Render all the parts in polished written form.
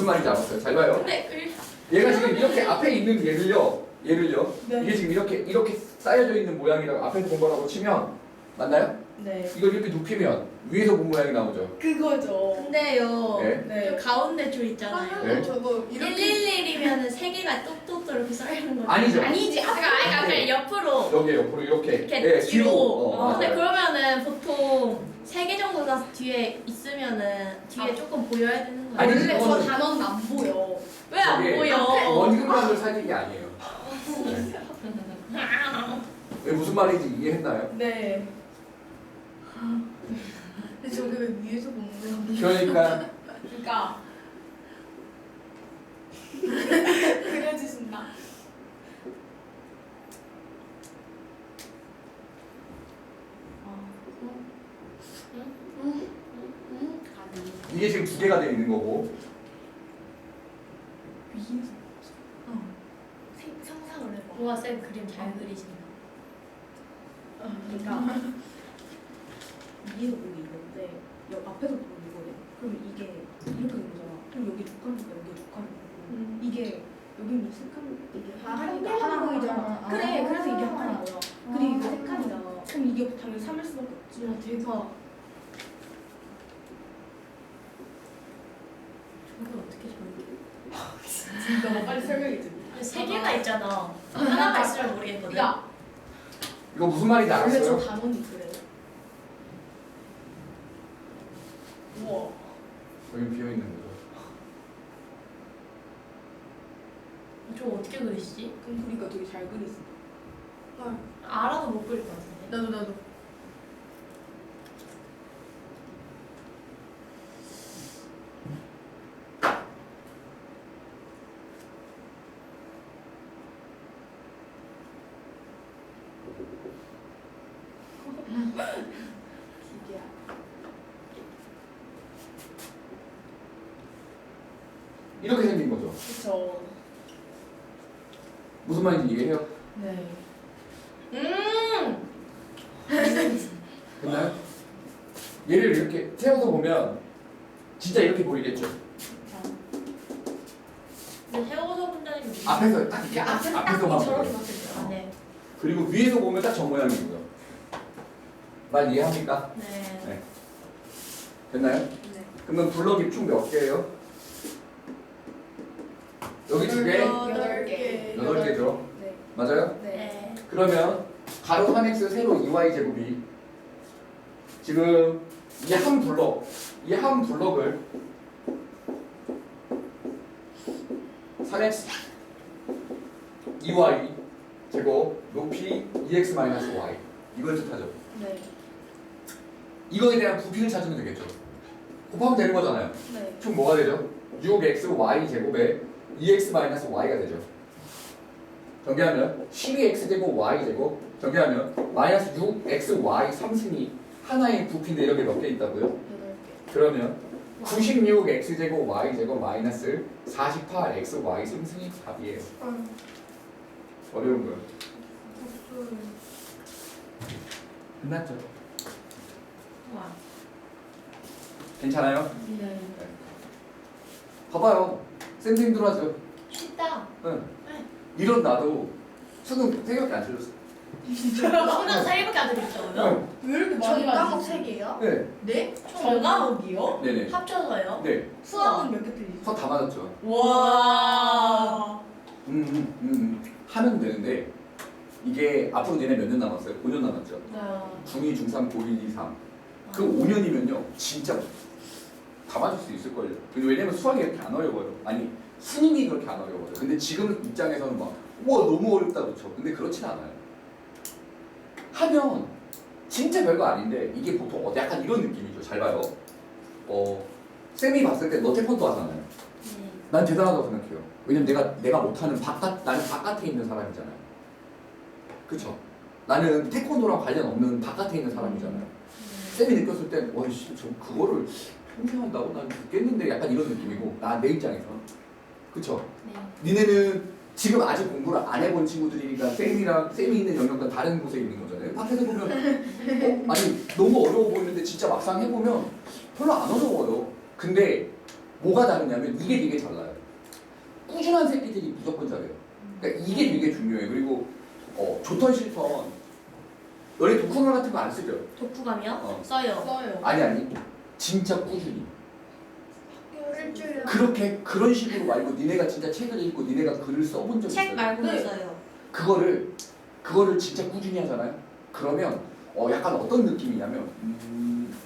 무슨 말인지 알았어요. 잘 봐요. 근데 얘가 지금 이렇게 앞에 있는 얘를요. 네. 이게 지금 이렇게 쌓여져 있는 모양이라고 앞에서 본 거라고 치면 맞나요? 네. 이걸 이렇게 눕히면 위에서 본 모양이 나오죠. 그거죠. 근데요. 네. 네. 저 가운데 줄 있잖아요. 네. 저거 111이면은 세 개가 똑똑똑 이렇게 쌓이는 거죠. 아니죠. 아니지. 그러니까 그냥 옆으로 여기 옆으로 이렇게. 이렇게 네, 뒤로. 맞아요. 근데 그러면은 보통 3개 정도가 뒤에 있으면은 뒤에 조금 보여야 되는 거예요. 아니, 원래 저 이거는- 단어는 안 보여. 왜 안 저게 보여? 원근감을 살린 게 아니에요. 네. 왜 무슨 말인지 이해했나요? 네. 근데 저게 왜 위에서 보는 거야? 그러니까 그러니까 그려주신다. 이게 지금 두 개가 되어 있는 거고 위에서. 상상을 해봐. 우와 쌤 그림 잘 그리신다. 그러니까 위에서 보기 있는데 여기 앞에서 보는 이거래. 그럼 이게 이렇게 된 거잖아. 그럼 여기 두 칸이니까 여기 두 칸이고 이게 여기는 세 칸, 이게 하나니까 하나 보이잖아. 그래, 그래서 이게 한 칸인 거야. 근데 이게 세 칸이잖아. 그럼 이게 당연히 3일 수밖에 없지. 야 대박. 저걸 어떻게 저렇게? 너가 빨리 설명해 줘. 3개가 있잖아. 하나가 있으면 모르겠거든. 야, 이거 무슨 말인지 원래 저 알았어요? 단원이 그래. 우와. 여기 비어 있는 거죠. 저거 어떻게 그리시지? 그러니까 되게 잘 그리지. 알아도 못 그릴 것 같은데. 나도. 기계야. 이렇게 생긴 거죠. 그쵸. 무슨 말인지 이해해요? 네. 됐나요? 얘를 이렇게 세워서 보면 진짜 이렇게 보이겠죠? 근데 세워서 본다는 게 무슨 앞에서 딱 이렇게 앞에서만 저렇게 보여요. 아, 네. 그리고 위에서 보면 딱 저 모양이고요. 말 이해합니까? 네. 네. 됐나요? 네. 그러면 블럭이 총 몇 개예요? 여기 두 개? 8개. 8개죠. 네. 맞아요? 네. 네. 그러면 가로 3x 세로 2y 제곱이 지금 이 한 블럭을 3x 2y 제곱 높이 2x-y 이걸 뜻하죠. 네. 이거에 대한 부피를 찾으면 되겠죠. 곱하면 되는 거잖아요. 네. 총 뭐가 되죠? 6xy 제곱에 2x-y가 되죠. 전개하면 12x 제곱 y 제곱 전개하면 마이너스 6xy 3승이 하나의 부피인데 이렇게 몇 개 있다고요? 8개. 그러면 96x 제곱 y 제곱 마이너스 48xy 3승이 답이에요. 어려운 거요. 끝났죠? 와. 괜찮아요? 네. 봐봐요. 쌤도 힘들어하죠? 쉽다. 응. 네. 이런 나도 수능 3개밖에 안 틀렸어. 수능 3개밖에 안 들었죠. 응. 왜 이렇게 많이 과목 3개야? 네. 네? 총 과목이요? 네네. 합쳐서요. 네. 수학은 몇 개 틀리지? 서 다 맞았죠. 와. 하면 되는데 이게 앞으로 니네 몇 년 남았어요? 5년 남았죠. 네. 중2, 중3, 고1, 2, 3. 그 5년이면요 진짜 다 맞을 수 있을걸요. 왜냐면 수학이 이렇게 안 어려워요. 아니 수능이 그렇게 안 어려워요. 근데 지금 입장에서는 막 우와 너무 어렵다 그렇죠. 근데 그렇진 않아요. 하면 진짜 별거 아닌데 이게 보통 약간 이런 느낌이죠. 잘 봐요. 쌤이 봤을 때 너 태권도 하잖아요. 네. 난 대단하다고 생각해요. 왜냐면 내가 못하는 나는 바깥에 있는 사람이잖아요. 그쵸? 나는 태권도랑 관련 없는 바깥에 있는 사람이잖아요. 쌤이 느꼈을 땐, 와이씨, 저 그거를 평생 한다고? 난 죽겠는데 약간 이런 느낌이고, 내 입장에서. 그쵸? 네. 니네는 지금 아직 공부를 안 해본 친구들이니까 쌤이 있는 영역과 다른 곳에 있는 거잖아요. 밖에서 보면, 아니, 너무 어려워 보이는데 진짜 막상 해보면 별로 안 어려워요. 근데 뭐가 다르냐면 이게 되게 잘나요. 꾸준한 새끼들이 무조건 잘해요. 그러니까 이게 되게 중요해요. 그리고 좋던 싫던 너네 독후감 같은 거 안 쓰죠? 독후감이요? 써요. 써요. 아니 진짜 꾸준히 일주일에 그렇게 그런 식으로 말고 니네가 진짜 책을 읽고 니네가 글을 써본 적 있어요? 책 말고는 네. 써요. 그거를 진짜 꾸준히 하잖아요. 그러면 약간 어떤 느낌이냐면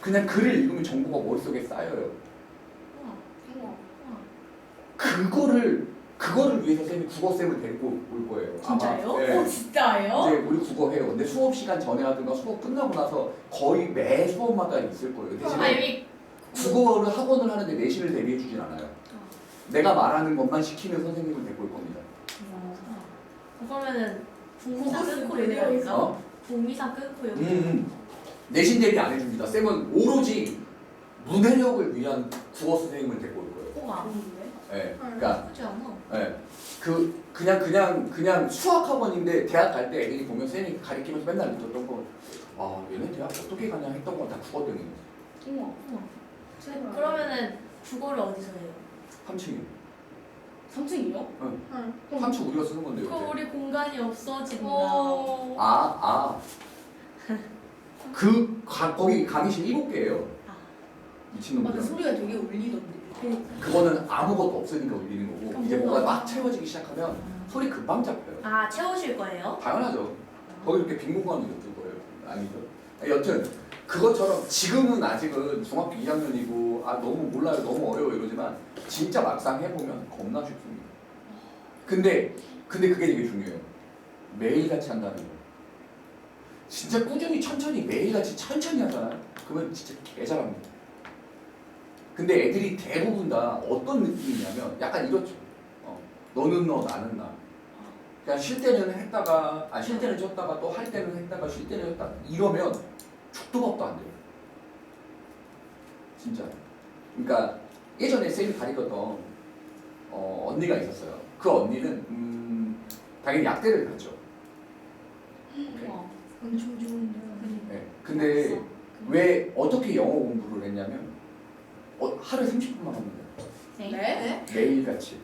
그냥 글을 읽으면 정보가 머릿속에 쌓여요. 우와. 그거를 위해서 쌤이 국어쌤을 데리고 올 거예요. 진짜요? 아마. 네. 진짜예요? 이제 우리 국어 해요. 근데 수업 시간 전에 하든가 수업 끝나고 나서 거의 매 수업마다 있을 거예요. 아, 대신에 여기 국어를 학원을 하는데 내신을 대비해 주진 않아요. 내가 말하는 것만 시키는 선생님을 데리고 올 겁니다. 그러면은 북미사 국어 끊고 쓰고 여기 갈까? 어? 북미사 끊고 여기. 내신 대비 안 해줍니다. 쌤은 오로지 문해력을 위한 국어 선생님을 데리고 올 거예요. 우와. 좋은데? 예. 그러니까 나쁘지 않아. 예. 그냥 수학 학원인데 대학 갈 때 애들이 보면 쌤이 가르치면서 맨날 느꼈던 거, 얘네 대학 어떻게 가냐 했던 건 다 국어 때문에. 우와. 그러면은 국어를 어디서 해요? 3층이요. 3층이요? 응. 그럼 3층 우리가 쓰는 건데요. 그럼 우리 공간이 없어진다. 거기 강의실 7개예요. 아. 미친놈들. 맞아, 소리가 되게 울리던데. 그거는 아무것도 없으니까 울리는 거고 그럼 이제 뭐가 뭐가 막 채워지기 시작하면 소리 금방 잡혀요. 아, 채우실 거예요? 당연하죠. 거기 이렇게 빈 공간이 없을 거예요. 아니죠. 여튼 그것처럼 지금은 아직은 중학교 2학년이고 너무 몰라요, 너무 어려워 이러지만 진짜 막상 해보면 겁나 쉽습니다. 근데 그게 되게 중요해요. 매일같이 한다는 거. 진짜 꾸준히 천천히 매일같이 천천히 하잖아요. 그러면 진짜 개잘합니다. 근데 애들이 대부분 다 어떤 느낌이냐면 약간 이렇죠. 너는 너 나는 나. 그냥 쉴 때는 했다가 쉴 때는 쳤다가 또 할 때는 했다가 쉴 때는 했다가 이러면 죽도 밥도 안 돼요. 진짜. 그러니까 예전에 쌤이 가르쳤던 언니가 있었어요. 그 언니는 당연히 약대를 갔죠. 우와. 엄청 좋은데. 네. 근데 왜 어떻게 영어 공부를 했냐면 하루에 30분만 합니다. 네? 매일같이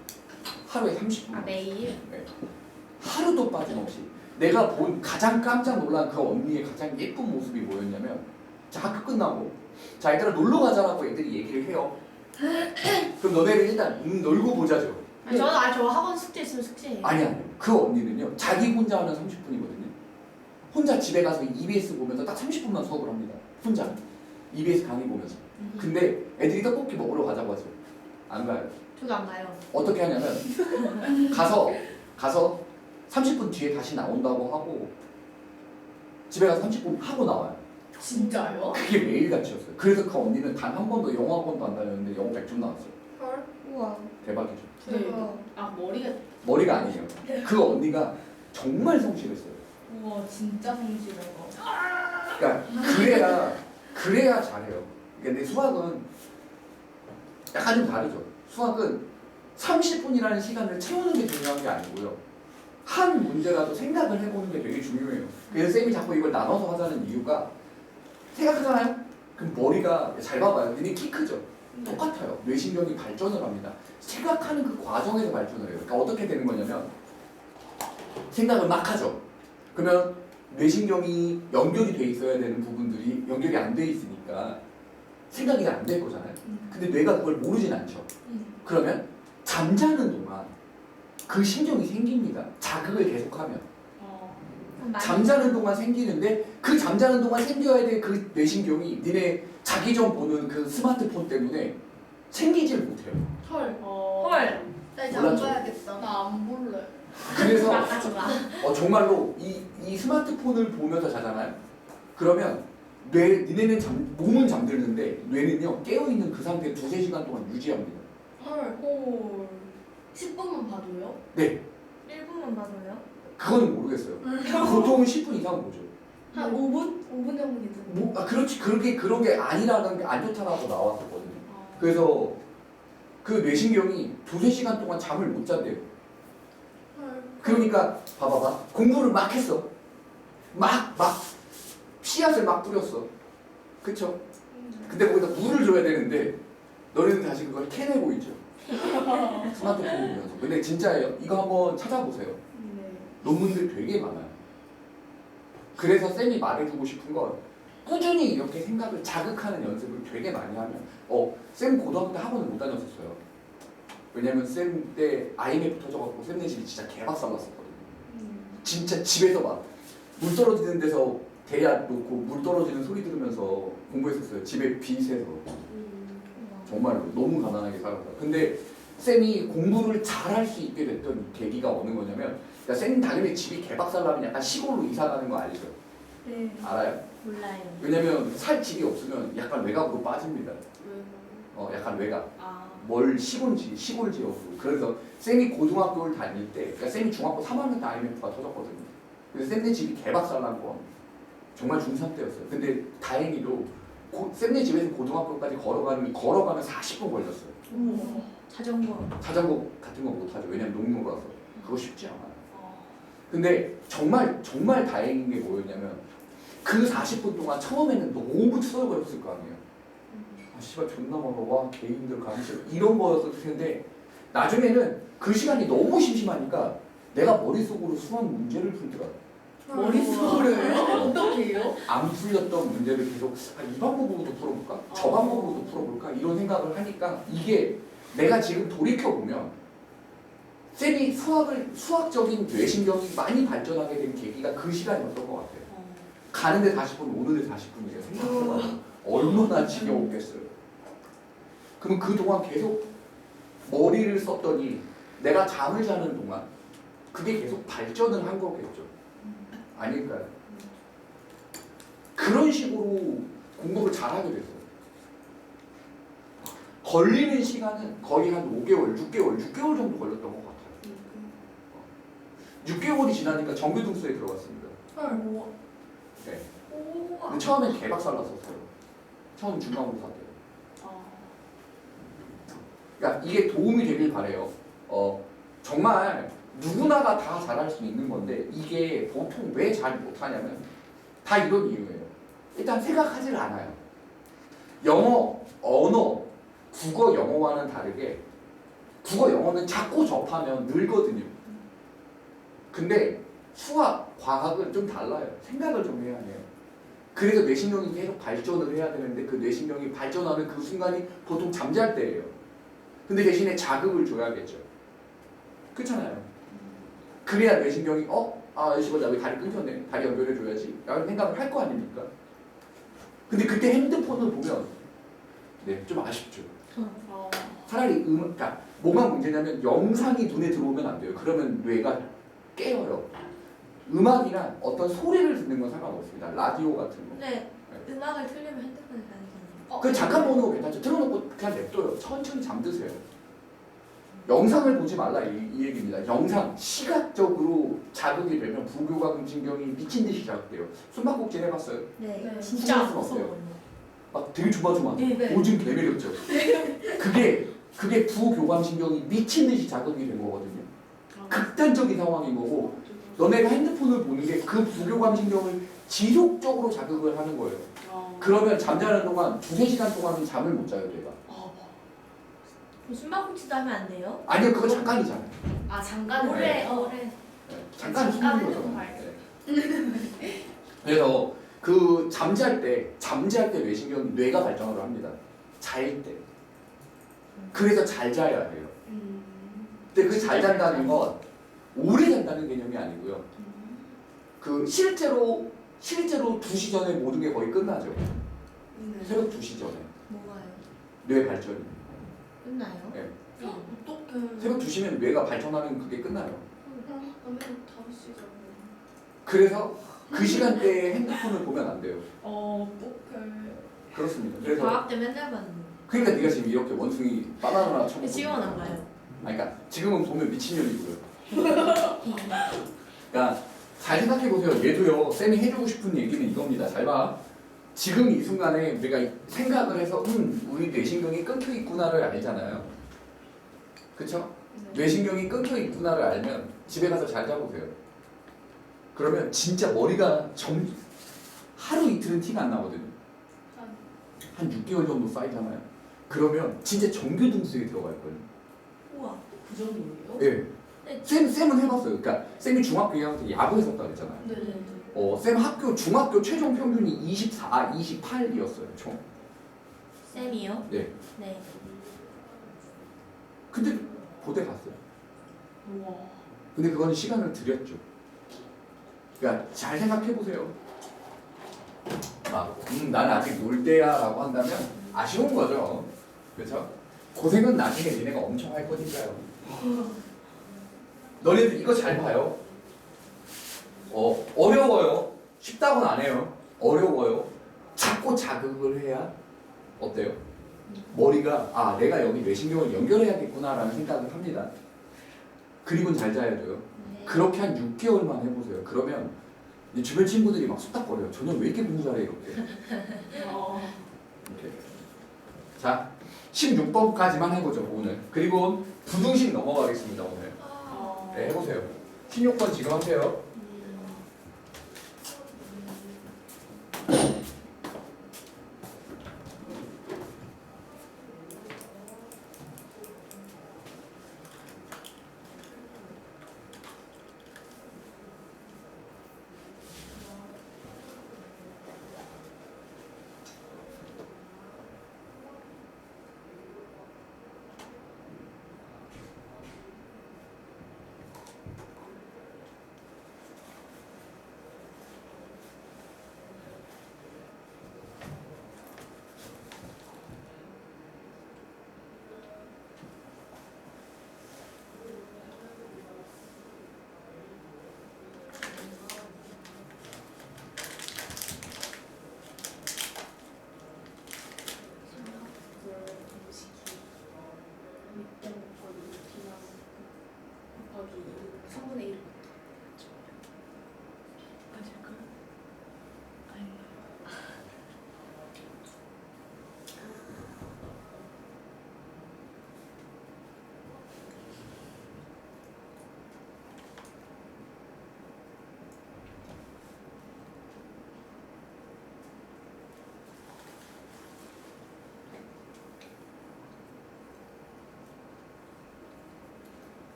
하루에 30분. 아, 매일? 네. 하루도 빠짐없이 내가 본 가장 깜짝 놀란 그 언니의 가장 예쁜 모습이 뭐였냐면 학교 끝나고 자 얘들아 놀러 가자라고 애들이 얘기를 해요. 그럼 너네를 일단 놀고 보자죠. 저 학원 숙제 있으면 숙제해요. 아니 그 언니는요 자기 혼자 하는 30분이거든요. 혼자 집에 가서 EBS 보면서 딱 30분만 수업을 합니다. 혼자 EBS 강의 보면서. 근데 애들이 떡볶이 먹으러 가자고 하죠. 안 가요. 저도 안 가요. 어떻게 하냐면 가서 30분 뒤에 다시 나온다고 하고 집에 가서 30분 하고 나와요. 진짜요? 그게 매일같이였어요. 그래서 그 언니는 단 한 번도 영어 학원도 안 다녔는데 영어 100점 나왔어요. 헐. 우와. 대박이죠. 머리가. 머리가 아니에요. 그 언니가 정말 성실했어요. 우와, 진짜 성실해요. 그러니까 그래야 잘해요. 근데 수학은 약간 좀 다르죠. 수학은 30분이라는 시간을 채우는 게 중요한 게 아니고요. 한 문제라도 생각을 해보는 게 되게 중요해요. 그래서 쌤이 자꾸 이걸 나눠서 하자는 이유가 생각하잖아요? 그럼 머리가 잘 봐봐요. 얘네 키 크죠? 똑같아요. 뇌신경이 발전을 합니다. 생각하는 그 과정에서 발전을 해요. 그러니까 어떻게 되는 거냐면 생각을 막 하죠. 그러면 뇌신경이 연결이 돼 있어야 되는 부분들이 연결이 안 돼 있으니까 생각이 안 될 거잖아요. 근데 뇌가 그걸 모르진 않죠. 그러면 잠자는 동안 그 신경이 생깁니다. 자극을 계속하면. 잠자는 동안 생기는데 그 잠자는 동안 생겨야 될 그 뇌신경이 니네 자기 전 보는 그 스마트폰 때문에 생기질 못해요. 헐. 헐. 나 이제 몰랐죠? 안 봐야겠다. 나 안 볼래. 그래서 나가지 마. 정말로 이 스마트폰을 보면서 자잖아요. 그러면 니네는 몸은 잠들는데 뇌는요 깨어있는 그 상태 2-3시간 동안 유지합니다. 헐. 10분만 봐도요? 네, 1분만 봐서요? 그거는 모르겠어요. 보통은 10분 이상 보죠. 한 5분? 5분 정도 괜찮아요. 그렇지 그런 게 아니라는 게 안 좋다라고 나왔었거든요. 그래서 그 뇌신경이 2-3시간 동안 잠을 못 잔대요. 그러니까 봐봐봐 공부를 막 했어. 막 씨앗을 막 뿌렸어. 그쵸? 근데 거기다 물을 줘야 되는데 너희는 다시 그걸 캐내고 있죠. 스마트폰 보면서. 근데 진짜예요. 이거 한번 찾아보세요. 네. 논문들 되게 많아요. 그래서 쌤이 말해주고 싶은 건 꾸준히 이렇게 생각을 자극하는 연습을 되게 많이 하면 쌤 고등학교 때 학원을 못 다녔었어요. 왜냐면 쌤 때 IMF 터져갖고 쌤네 집이 진짜 개박살 났었거든요. 진짜 집에서 막 물 떨어지는 데서 대야 놓고 물 떨어지는 소리 들으면서 공부했었어요. 집에 빗에서. 정말로 너무 가난하게 살았다. 근데 쌤이 공부를 잘할 수 있게 됐던 계기가 어느 거냐면, 그러니까 쌤 당연히 집이 개박살 나면 약간 시골로 이사 가는 거 알죠? 네. 알아요? 몰라요. 왜냐면 살 집이 없으면 약간 외곽으로 빠집니다. 약간 외곽. 아. 뭘 시골 지역으로. 그래서 쌤이 고등학교를 다닐 때, 그러니까 쌤이 중학교 3학년 때 IMF가 터졌거든요. 그래서 쌤네 집이 개박살 난 거. 정말 중3 때였어요. 근데 다행히도 쌤네 집에서 고등학교까지 걸어가면 40분 걸렸어요. 자전거 같은 거 못 타죠. 왜냐면 농로라서. 그거 쉽지 않아요. 근데 정말 다행인 게 뭐였냐면 그 40분 동안 처음에는 너무 투덜거렸을 거 아니에요. 아 씨발 존나 멀어. 와 개인들 가기 싫어. 이런 거였을 텐데 나중에는 그 시간이 너무 심심하니까 내가 머릿속으로 수학 문제를 풀더라. 머릿속으로요? 어떻게 해요? 안 풀렸던 문제를 계속 이 방법으로도 풀어볼까? 저 방법으로도 풀어볼까? 이런 생각을 하니까 이게 내가 지금 돌이켜보면 쌤이 수학적인 뇌신경이 많이 발전하게 된 계기가 그 시간이었던 것 같아요. 가는데 40분, 오는데 40분이에요. 생각해봐요. 얼마나 지겨웠겠어요. 그럼 그동안 계속 머리를 썼더니 내가 잠을 자는 동안 그게 계속 발전을 한 거겠죠. 아닐까요? 그런 식으로 공부를 잘하게 됐어요. 걸리는 시간은 거의 한 5개월, 6개월 정도 걸렸던 것 같아요. 6개월이 지나니까 정규등수에 들어갔습니다. 네. 근데 처음엔 개박살 났었어요. 처음 중간고사 때. 그러니까 이게 도움이 되길 바래요. 정말 누구나가 다 잘할 수 있는 건데 이게 보통 왜 잘 못하냐면 다 이런 이유예요. 일단 생각하질 않아요. 영어, 언어, 국어, 영어와는 다르게 국어, 영어는 자꾸 접하면 늘거든요. 근데 수학, 과학은 좀 달라요. 생각을 좀 해야 해요. 그래서 뇌신경이 계속 발전을 해야 되는데 그 뇌신경이 발전하는 그 순간이 보통 잠잘 때예요. 근데 대신에 자극을 줘야겠죠. 그렇잖아요. 그래야 뇌신경이 씨발 나 왜 다리 끊겼네. 다리 연결해줘야지. 라는 생각을 할 거 아닙니까? 근데 그때 핸드폰을 보면 좀 아쉽죠. 차라리 그러니까 뭐가 문제냐면 영상이 눈에 들어오면 안 돼요. 그러면 뇌가 깨어요. 음악이나 어떤 소리를 듣는 건 상관없습니다. 라디오 같은 거. 근데 음악을 틀려면 핸드폰을 가야 되잖아요. 그 잠깐 보는 거 괜찮죠. 틀어놓고 그냥 냅둬요. 천천히 잠드세요. 영상을 보지 말라 이 얘기입니다. 영상 시각적으로 자극이 되면 부교감신경이 미친 듯이 자극돼요. 숨바꼭질 해봤어요? 네. 진짜 무서워요. 막 되게 조마조마해. 네. 오줌 개매렸죠. 그게 부교감신경이 미친 듯이 자극이 된 거거든요. 극단적인 상황인 거고 너네가 핸드폰을 보는 게 그 부교감신경을 지속적으로 자극을 하는 거예요. 그러면 잠자는 동안 2-3시간 동안은 잠을 못 자요, 내가. 숨바꼭질도 하면 안 돼요? 아니요, 그거 잠깐이잖아요. 잠깐 오래. 네, 잠깐 숨는 거죠. 네. 그래서 그 잠잘 때 뇌신경 뇌가 발전을 합니다. 잘 때. 그래서 잘 자야 해요. 근데 그 잘 잔다는 건 오래 잔다는 개념이 아니고요. 그 실제로 2시 전에 모든 게 거의 끝나죠. 새벽 2시 전에 뭐가요? 뇌 발전이. 끝나요? 네. 어떡해. 새벽 2시면 뇌가 발전하는 그게 끝나요. 그러면 5시잖아요. 그래서 그 시간대에 핸드폰을 보면 안 돼요. 어떡해. 그렇습니다. 그래서 방학 때 맨날 봤는데. 그러니까 네가 지금 이렇게 원숭이 바나나 처먹고 지금은 안 봐요. 그러니까 지금은 보면 미친년이고요. 그러니까 잘 생각해 보세요. 얘도요. 쌤이 해주고 싶은 얘기는 이겁니다. 잘 봐. 지금 이 순간에 우리가 생각을 해서 우리 뇌신경이 끊겨 있구나를 알잖아요. 그쵸? 뇌신경이 끊겨 있구나를 알면 집에 가서 잘 자보세요. 그러면 진짜 머리가 하루 이틀은 티가 안 나거든요. 한 6개월 정도 쌓이잖아요. 그러면 진짜 정규 등수에 들어갈 거예요. 우와. 그 정도예요? 예. 네. 쌤은 해봤어요. 그러니까 쌤이 중학교 2학년 때 야구 했었다 그랬잖아요. 네네네. 쌤 중학교 최종 평균이 24, 28이었어요. 총. 쌤이요? 네. 네. 근데 고대 갔어요. 우와. 근데 그거는 시간을 들였죠. 그러니까 잘 생각해 보세요. 나는 아직 놀 때야라고 한다면 아쉬운 거죠. 그렇죠? 고생은 나중에 니네가 엄청 할 거니까요. 너네들 이거 잘 봐요. 어려워요. 쉽다고는 안 해요. 어려워요. 자꾸 자극을 해야 어때요? 머리가 내가 여기 뇌신경을 연결해야겠구나라는 생각을 합니다. 그리고는 잘 자야 돼요. 네. 그렇게 한 6개월만 해보세요. 그러면 이제 주변 친구들이 막 수닥거려요. 저는 왜 이렇게 공부 잘해 이렇게. 이렇게. 자, 16번까지만 해보죠 오늘. 그리고 부등식 넘어가겠습니다 오늘. 네, 해보세요. 16번 지금 하세요.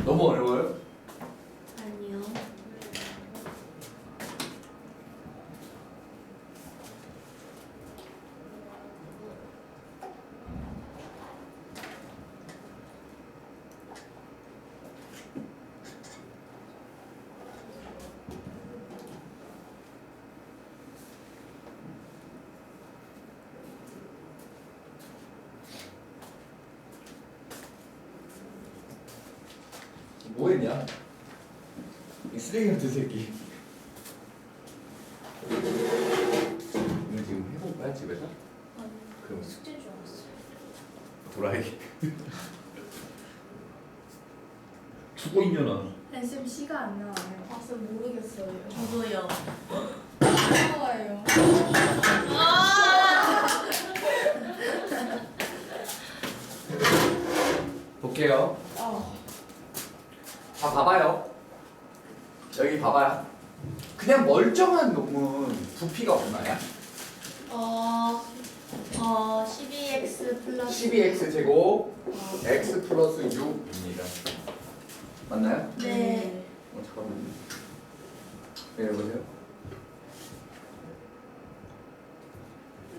너무 어려워요? 아니요. 뭐 했냐? 이 쓰레기 같은 새끼. 이거 지금 해볼 거야 집에서? 그럼 숙제인 줄 알았어요. 도라이. 죽어 있냐나. 쌤 시가 안 나와요. 쌤 모르겠어요. 저도요. 무서워요. 볼게요. 자, 봐봐요. 여기 봐봐요. 그냥 멀쩡한 놈은 부피가 얼마야? 12x 플러스 12x 제곱 x 플러스 6입니다. 맞나요? 네. 잠깐만요. 네, 여보세요?